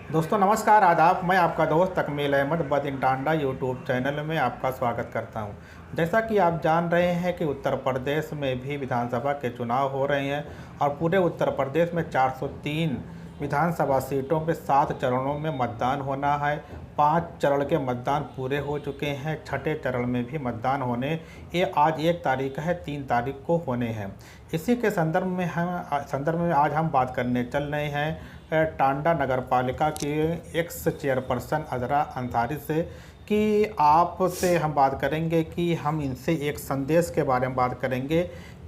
दोस्तों नमस्कार आदाब। मैं आपका दोस्त तकमील अहमद बदिन टांडा यूट्यूब चैनल में आपका स्वागत करता हूं। जैसा कि आप जान रहे हैं कि उत्तर प्रदेश में भी विधानसभा के चुनाव हो रहे हैं और पूरे उत्तर प्रदेश में 403 विधानसभा सीटों पे 7 चरणों में मतदान होना है। 5 चरण के मतदान पूरे हो चुके हैं, छठे चरण में भी मतदान होने ये आज 1 तारीख है, 3 तारीख को होने हैं। इसी के संदर्भ में आज हम बात करने चल रहे हैं टांडा नगर पालिका की एक्स चेयरपर्सन अजरा अंसारी से कि आपसे हम बात करेंगे कि हम इनसे एक संदेश के बारे में बात करेंगे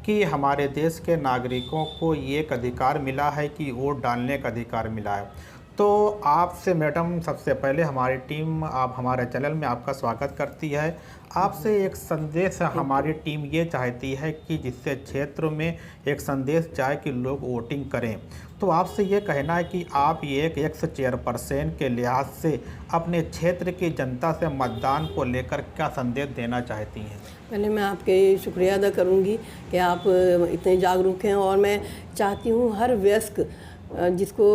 कि हमारे देश के नागरिकों को ये एक अधिकार मिला है कि वोट डालने का अधिकार मिला है। तो आपसे मैडम सबसे पहले हमारी टीम आप हमारे चैनल में आपका स्वागत करती है। आपसे एक संदेश हमारी टीम ये चाहती है कि जिससे क्षेत्र में एक संदेश जाए कि लोग वोटिंग करें। तो आपसे ये कहना है कि आप ये एक एक्स चेयरपर्सन के लिहाज से अपने क्षेत्र की जनता से मतदान को लेकर क्या संदेश देना चाहती हैं? पहले मैं आपके शुक्रिया अदा करूंगी कि आप इतने जागरूक हैं और मैं चाहती हूं हर वयस्क जिसको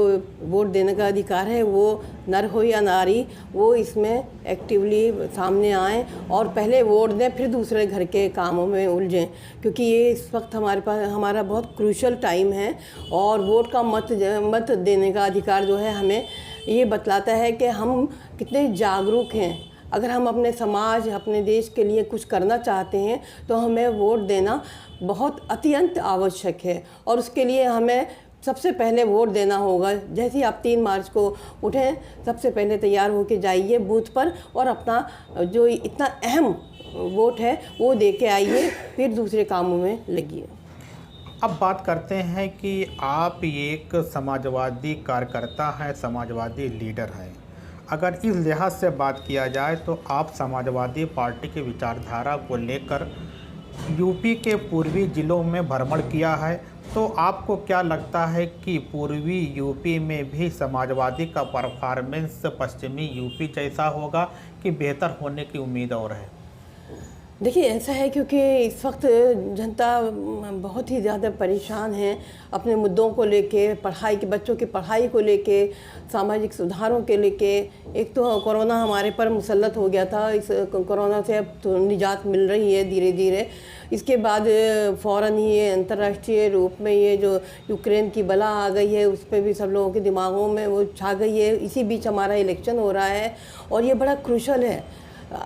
वोट देने का अधिकार है, वो नर हो या नारी, वो इसमें एक्टिवली सामने आएँ और पहले वोट दें फिर दूसरे घर के कामों में उलझें, क्योंकि ये इस वक्त हमारे पास हमारा बहुत क्रूशल टाइम है। और वोट का मत देने का अधिकार जो है हमें ये बतलाता है कि हम कितने जागरूक हैं। अगर हम अपने समाज, अपने देश के लिए कुछ करना चाहते हैं तो हमें वोट देना बहुत अत्यंत आवश्यक है और उसके लिए हमें सबसे पहले वोट देना होगा। जैसे ही आप 3 मार्च को उठें, सबसे पहले तैयार होके जाइए बूथ पर और अपना जो इतना अहम वोट है वो दे के आइए, फिर दूसरे कामों में लगिए। अब बात करते हैं कि आप एक समाजवादी कार्यकर्ता हैं, समाजवादी लीडर हैं। अगर इस लिहाज से बात किया जाए तो आप समाजवादी पार्टी की विचारधारा को लेकर यूपी के पूर्वी ज़िलों में भ्रमण किया है, तो आपको क्या लगता है कि पूर्वी यूपी में भी समाजवादी का परफॉर्मेंस पश्चिमी यूपी जैसा होगा कि बेहतर होने की उम्मीद और है? देखिए, ऐसा है क्योंकि इस वक्त जनता बहुत ही ज़्यादा परेशान है अपने मुद्दों को लेके, पढ़ाई के बच्चों की पढ़ाई को लेके, सामाजिक सुधारों के लेके। एक तो कोरोना हमारे पर मुसल्लत हो गया था, इस कोरोना से अब तो निजात मिल रही है धीरे धीरे। इसके बाद फ़ौरन ही ये अंतर्राष्ट्रीय रूप में ये जो यूक्रेन की बला आ गई है, उस पर भी सब लोगों के दिमागों में वो छा गई है। इसी बीच हमारा इलेक्शन हो रहा है और ये बड़ा क्रूशल है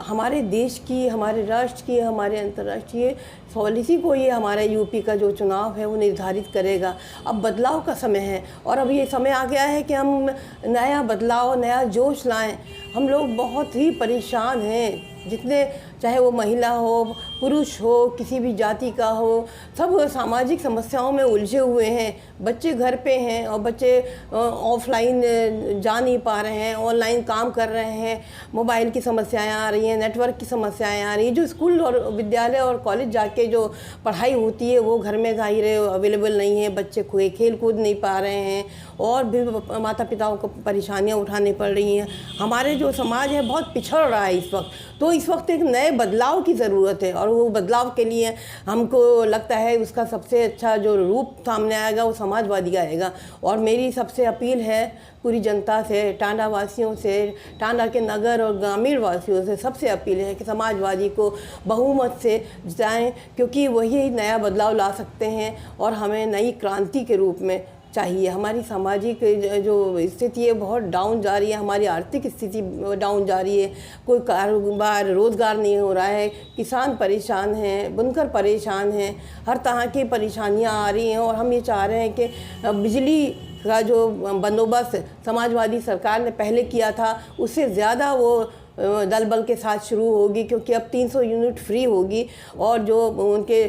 हमारे देश की, हमारे राष्ट्र की, हमारे अंतर्राष्ट्रीय पॉलिसी को। ये हमारा यूपी का जो चुनाव है वो निर्धारित करेगा। अब बदलाव का समय है और अब ये समय आ गया है कि हम नया बदलाव, नया जोश लाएं। हम लोग बहुत ही परेशान हैं, जितने चाहे वो महिला हो, पुरुष हो, किसी भी जाति का हो, सब सामाजिक समस्याओं में उलझे हुए हैं। बच्चे घर पे हैं और बच्चे ऑफलाइन जा नहीं पा रहे हैं, ऑनलाइन काम कर रहे हैं। मोबाइल की समस्याएं आ रही हैं, नेटवर्क की समस्याएं आ रही हैं। जो स्कूल और विद्यालय और कॉलेज जाके जो पढ़ाई होती है वो घर में ज़ाहिर है अवेलेबल नहीं है। बच्चे खेल कूद नहीं पा रहे हैं और भी माता पिताओं को परेशानियाँ उठानी पड़ रही हैं। हमारे जो समाज है बहुत पिछड़ रहा है इस वक्त। तो इस वक्त एक नए बदलाव की ज़रूरत है और वो बदलाव के लिए हमको लगता है उसका सबसे अच्छा जो रूप सामने आएगा वो समाजवादी आएगा। और मेरी सबसे अपील है पूरी जनता से, टांडा वासियों से, टांडा के नगर और ग्रामीण वासियों से सबसे अपील है कि समाजवादी को बहुमत से जिताएं, क्योंकि वही नया बदलाव ला सकते हैं और हमें नई क्रांति के रूप में चाहिए। हमारी सामाजिक जो स्थिति है बहुत डाउन जा रही है, हमारी आर्थिक स्थिति डाउन जा रही है। कोई कारोबार, रोज़गार नहीं हो रहा है, किसान परेशान हैं, बुनकर परेशान हैं, हर तरह की परेशानियां आ रही हैं। और हम ये चाह रहे हैं कि बिजली का जो बंदोबस्त समाजवादी सरकार ने पहले किया था उससे ज़्यादा वो दल बल के साथ शुरू होगी, क्योंकि अब 300 यूनिट फ्री होगी और जो उनके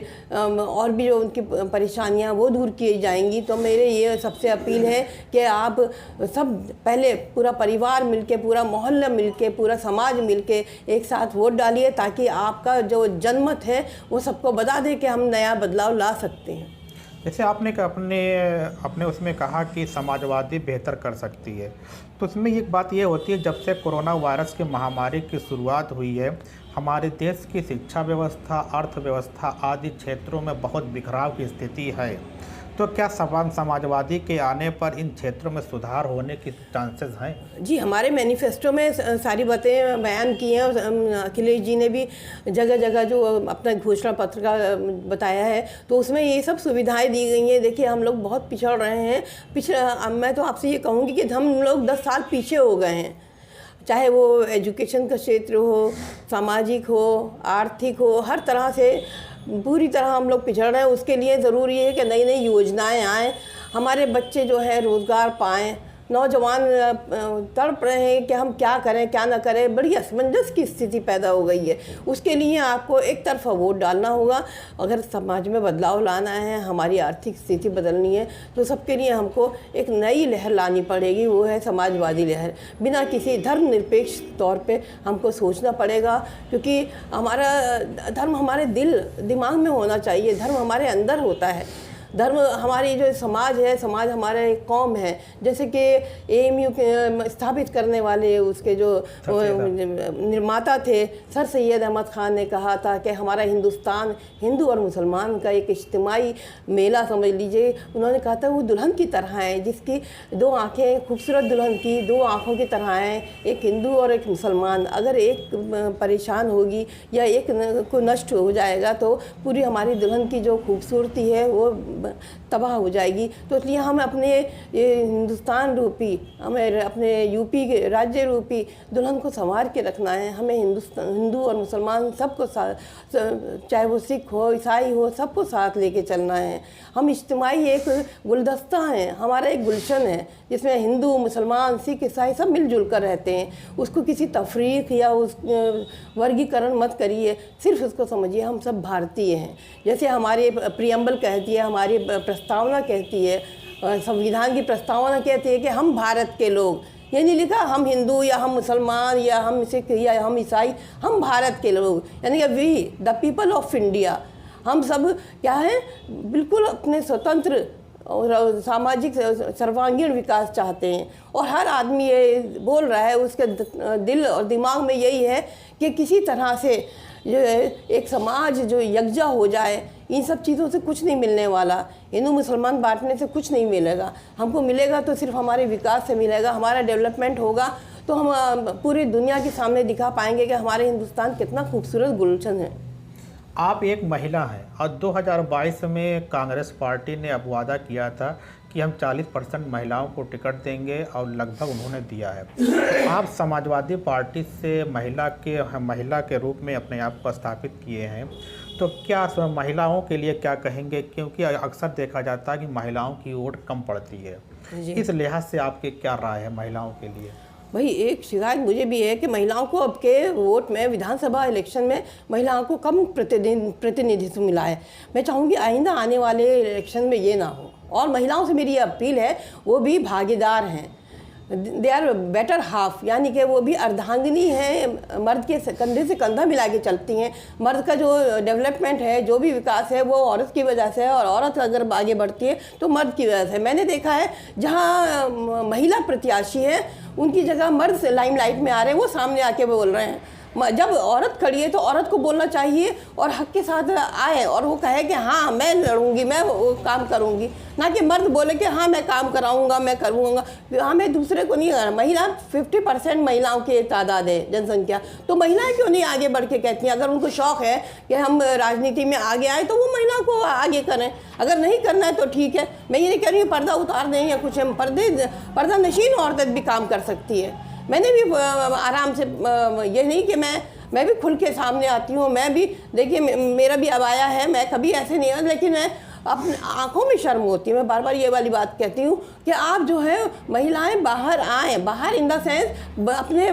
और भी जो उनकी परेशानियां वो दूर की जाएंगी। तो मेरे ये सबसे अपील है कि आप सब पहले पूरा परिवार मिलके, पूरा मोहल्ला मिलके, पूरा समाज मिलके एक साथ वोट डालिए, ताकि आपका जो जनमत है वो सबको बता दे कि हम नया बदलाव ला सकते हैं। जैसे आपने अपने उसमें कहा कि समाजवादी बेहतर कर सकती है, तो उसमें एक बात ये होती है, जब से कोरोना वायरस की महामारी की शुरुआत हुई है हमारे देश की शिक्षा व्यवस्था, अर्थव्यवस्था आदि क्षेत्रों में बहुत बिखराव की स्थिति है। तो क्या समाजवादी के आने पर इन क्षेत्रों में सुधार होने की चांसेस हैं? जी, हमारे मैनिफेस्टो में सारी बातें बयान की हैं। अखिलेश जी ने भी जगह जगह जो अपना घोषणा पत्र का बताया है, तो उसमें ये सब सुविधाएं दी गई हैं। देखिए, हम लोग बहुत पिछड़ रहे हैं। मैं तो आपसे ये कहूँगी कि हम लोग 10 साल पीछे हो गए हैं, चाहे वो एजुकेशन का क्षेत्र हो, सामाजिक हो, आर्थिक हो, हर तरह से पूरी तरह हम लोग पिछड़ रहे हैं। उसके लिए ज़रूरी है कि नई नई योजनाएं आएँ, हमारे बच्चे जो है रोज़गार पाएँ। नौजवान तड़प रहे हैं कि हम क्या करें क्या ना करें, बड़ी असमंजस की स्थिति पैदा हो गई है। उसके लिए आपको एक तरफा वोट डालना होगा। अगर समाज में बदलाव लाना है, हमारी आर्थिक स्थिति बदलनी है, तो सबके लिए हमको एक नई लहर लानी पड़ेगी, वो है समाजवादी लहर। बिना किसी धर्मनिरपेक्ष तौर पे हमको सोचना पड़ेगा, क्योंकि हमारा धर्म हमारे दिल दिमाग में होना चाहिए। धर्म हमारे अंदर होता है। धर्म हमारी जो समाज है, समाज हमारे कौम है। जैसे कि AMU के स्थापित करने वाले उसके जो निर्माता थे सर सैयद अहमद ख़ान ने कहा था कि हमारा हिंदुस्तान हिंदू और मुसलमान का एक इज्तिमाई मेला समझ लीजिए। उन्होंने कहा था वो दुल्हन की तरह है, जिसकी 2 आँखें, खूबसूरत दुल्हन की 2 आँखों की तरह हैं, एक हिंदू और एक मुसलमान। अगर एक परेशान होगी या एक को नष्ट हो जाएगा तो पूरी हमारी दुल्हन की जो खूबसूरती है वो तबाह हो जाएगी। तो इसलिए हम अपने हिंदुस्तान रूपी, हमें अपने यूपी के राज्य रूपी दुल्हन को संवार के रखना है। हमें हिंदू और मुसलमान सबको चाहे वो सिख हो, ईसाई हो, सबको साथ लेके चलना है। हम इज्तिमाई एक गुलदस्ता हैं, हमारा एक गुलशन है जिसमें हिंदू, मुसलमान, सिख, ईसाई सब मिलजुल कर रहते हैं। उसको किसी तफरीक या उस वर्गीकरण मत करिए, सिर्फ उसको समझिए हम सब भारतीय हैं। जैसे हमारे प्रियम्बल कहती है, हमारी प्रस्तावना कहती है, संविधान की प्रस्तावना कहती है कि हम भारत के लोग, ये नहीं लिखा हम हिंदू या हम मुसलमान या हम सिख या हम ईसाई, हम भारत के लोग, यानी कि we the people of India. हम सब क्या है, बिल्कुल अपने स्वतंत्र और सामाजिक सर्वांगीण विकास चाहते हैं। और हर आदमी ये बोल रहा है, उसके दिल और दिमाग में यही है कि किसी तरह से जो है एक समाज जो यकजा हो जाए। इन सब चीज़ों से कुछ नहीं मिलने वाला, हिंदू मुसलमान बांटने से कुछ नहीं मिलेगा। हमको मिलेगा तो सिर्फ हमारे विकास से मिलेगा, हमारा डेवलपमेंट होगा तो हम पूरी दुनिया के सामने दिखा पाएंगे कि हमारे हिंदुस्तान कितना खूबसूरत गुलशन है। आप एक महिला हैं और 2022 में कांग्रेस पार्टी ने अब वादा किया था कि हम 40% महिलाओं को टिकट देंगे और लगभग उन्होंने दिया है। आप समाजवादी पार्टी से महिला के रूप में अपने आप को स्थापित किए हैं, तो क्या महिलाओं के लिए क्या कहेंगे? क्योंकि अक्सर देखा जाता है कि महिलाओं की वोट कम पड़ती है, इस लिहाज से आपकी क्या राय है महिलाओं के लिए? भाई, एक शिकायत मुझे भी है कि महिलाओं को अब के वोट में, विधानसभा इलेक्शन में महिलाओं को कम प्रतिनिधित्व मिला है। मैं चाहूँगी आइंदा आने वाले इलेक्शन में ये ना हो। और महिलाओं से मेरी ये अपील है, वो भी भागीदार हैं, दे आर बेटर हाफ, यानी कि वो भी अर्धांगिनी हैं, मर्द के कंधे से कंधा मिला के चलती हैं। मर्द का जो डेवलपमेंट है, जो भी विकास है, वो औरत की वजह से है, और औरत अगर आगे बढ़ती है तो मर्द की वजह से। मैंने देखा है जहाँ महिला प्रत्याशी है उनकी जगह मर्द से लाइमलाइट में आ रहे हैं, वो सामने आके बोल रहे हैं। जब औरत खड़ी है तो औरत को बोलना चाहिए और हक के साथ आए और वो कहे कि हाँ मैं लड़ूंगी, मैं वो काम करूंगी, ना कि मर्द बोले कि हाँ मैं काम कराऊंगा, मैं करूँगा। हमें दूसरे को नहीं करना। महिला 50% महिलाओं की तादाद है जनसंख्या, तो महिलाएं क्यों नहीं आगे बढ़ के कहती हैं? अगर उनको शौक़ है कि हम राजनीति में आगे आए तो वो महिला को आगे करें। अगर नहीं करना है तो ठीक है, मैं ये नहीं कह रही हूँ पर्दा उतार दें या कुछ, पर्दा नशीन औरत भी काम कर सकती है। मैंने भी आराम से, ये नहीं कि मैं भी खुल के सामने आती हूँ। मैं भी, देखिए मेरा भी अबाया है, मैं कभी ऐसे नहीं है, लेकिन मैं अपने आँखों में शर्म होती है। मैं बार बार ये वाली बात कहती हूँ कि आप जो है महिलाएं बाहर आएँ, बाहर इन द सेंस अपने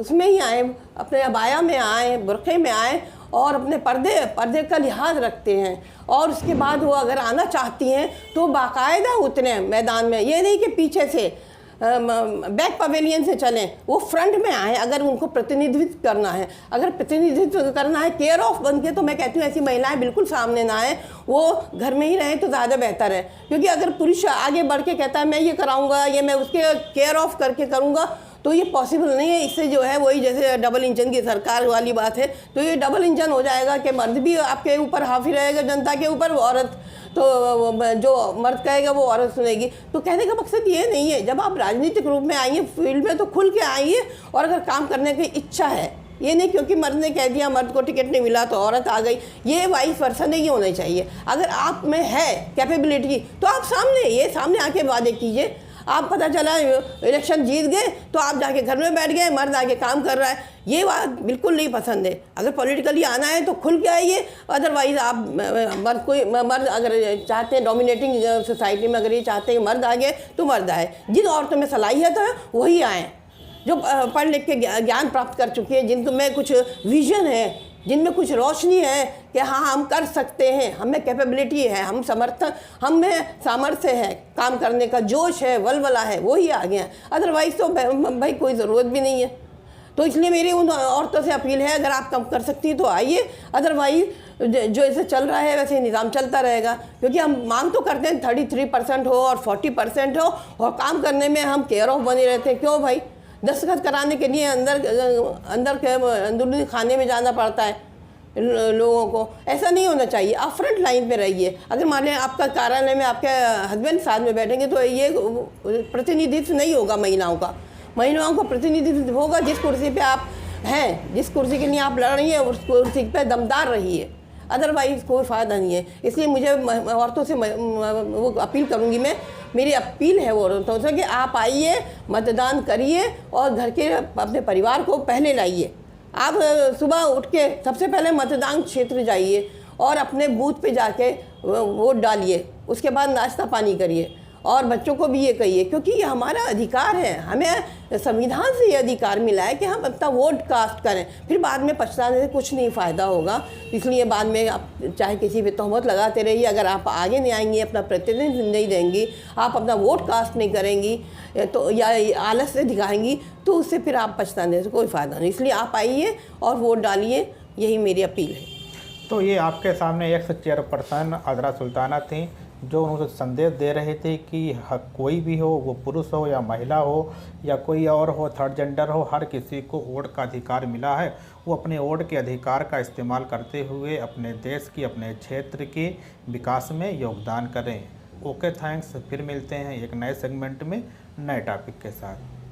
उसमें ही आएँ, अपने अबाया में आएँ, बुर्क़े में आएँ और अपने पर्दे का लिहाज रखते हैं। और उसके बाद वो अगर आना चाहती हैं तो बाकायदा उतरे मैदान में, ये नहीं कि पीछे से बैक पवेलियन से चलें, वो फ्रंट में आए। अगर उनको प्रतिनिधित्व करना है, अगर प्रतिनिधित्व करना है केयर ऑफ बन के, तो मैं कहती हूँ ऐसी महिलाएं बिल्कुल सामने ना आए, वो घर में ही रहें तो ज़्यादा बेहतर है। क्योंकि अगर पुरुष आगे बढ़ के कहता है मैं ये कराऊंगा, ये मैं उसके केयर ऑफ करके करूँगा, तो ये पॉसिबल नहीं है। इससे जो है वही जैसे डबल इंजन की सरकार वाली बात है, तो ये डबल इंजन हो जाएगा कि मर्द भी आपके ऊपर हाफी रहेगा जनता के ऊपर, औरत तो जो मर्द कहेगा वो औरत सुनेगी। तो कहने का मकसद ये नहीं है, जब आप राजनीतिक रूप में आइए फील्ड में तो खुल के आइए, और अगर काम करने की इच्छा है, ये नहीं क्योंकि मर्द ने कह दिया, मर्द को टिकट नहीं मिला तो औरत आ गई, ये वाइस वर्सा नहीं होना चाहिए। अगर आप में है कैपेबिलिटी तो आप सामने आके वादे कीजिए। आप पता चला इलेक्शन जीत गए तो आप जाके घर में बैठ गए, मर्द आके काम कर रहा है, ये बात बिल्कुल नहीं पसंद है। अगर पॉलिटिकली आना है तो खुल के आइए, अदरवाइज आप मर्द अगर चाहते हैं डोमिनेटिंग सोसाइटी में, अगर ये चाहते हैं मर्द आ गए तो मर्द आए। जिन औरतों में सलाहियत है वही आएँ, जो पढ़ लिख के ज्ञान प्राप्त कर चुके हैं, जिनमें कुछ विजन है, जिनमें कुछ रोशनी है कि हाँ हम कर सकते हैं, हमें कैपेबिलिटी है, हम में सामर्थ्य है, काम करने का जोश है, वलवला है, वही आ गया। अदरवाइज़ तो भाई कोई ज़रूरत भी नहीं है। तो इसलिए मेरी उन औरतों से अपील है, अगर आप कम कर सकती हैं तो आइए, अदरवाइज जो ऐसे चल रहा है वैसे निज़ाम चलता रहेगा। क्योंकि हम मांग तो करते हैं 33% हो और 40% हो, और काम करने में हम केयर ऑफ बने रहते हैं। क्यों भाई? दस्तखत कराने के लिए अंदर के अंदरूनी खाने में जाना पड़ता है लोगों को। ऐसा नहीं होना चाहिए। आप फ्रंट लाइन पे रहिए। अगर मान लें आपका कार्यालय में आपके हस्बैंड साथ में बैठेंगे तो ये प्रतिनिधित्व नहीं होगा महिलाओं का। महिलाओं को प्रतिनिधित्व होगा जिस कुर्सी पे आप हैं, जिस कुर्सी के लिए आप लड़ रही हैं, उस कुर्सी पे दमदार रहिए, अदरवाइज़ कोई फ़ायदा नहीं है। इसलिए मुझे औरतों से वो अपील करूँगी, मेरी अपील है वो औरतों से कि आप आइए, मतदान करिए और घर के अपने परिवार को पहले लाइए। आप सुबह उठ के सबसे पहले मतदान क्षेत्र जाइए और अपने बूथ पे जाके वोट डालिए। उसके बाद नाश्ता पानी करिए और बच्चों को भी ये कहिए, क्योंकि ये हमारा अधिकार है। हमें संविधान से ये अधिकार मिला है कि हम अपना वोट कास्ट करें। फिर बाद में पछताने से कुछ नहीं फ़ायदा होगा। इसलिए बाद में आप चाहे किसी पे तहमत लगाते रहिए, अगर आप आगे नहीं आएंगी, अपना प्रतिनिधित्व नहीं देंगी, आप अपना वोट कास्ट नहीं करेंगी तो या आलस्य दिखाएंगी, तो उससे फिर आप पछताने से कोई फ़ायदा नहीं। इसलिए आप आइए और वोट डालिए, यही मेरी अपील है। तो ये आपके सामने एक्स चेयरपर्सन अज़रा सुल्ताना थी, जो उन्होंने संदेश दे रहे थे कि कोई भी हो, वो पुरुष हो या महिला हो या कोई और हो, थर्ड जेंडर हो, हर किसी को वोट का अधिकार मिला है। वो अपने वोट के अधिकार का इस्तेमाल करते हुए अपने देश की, अपने क्षेत्र के विकास में योगदान करें। Okay, thanks. फिर मिलते हैं एक नए सेगमेंट में नए टॉपिक के साथ।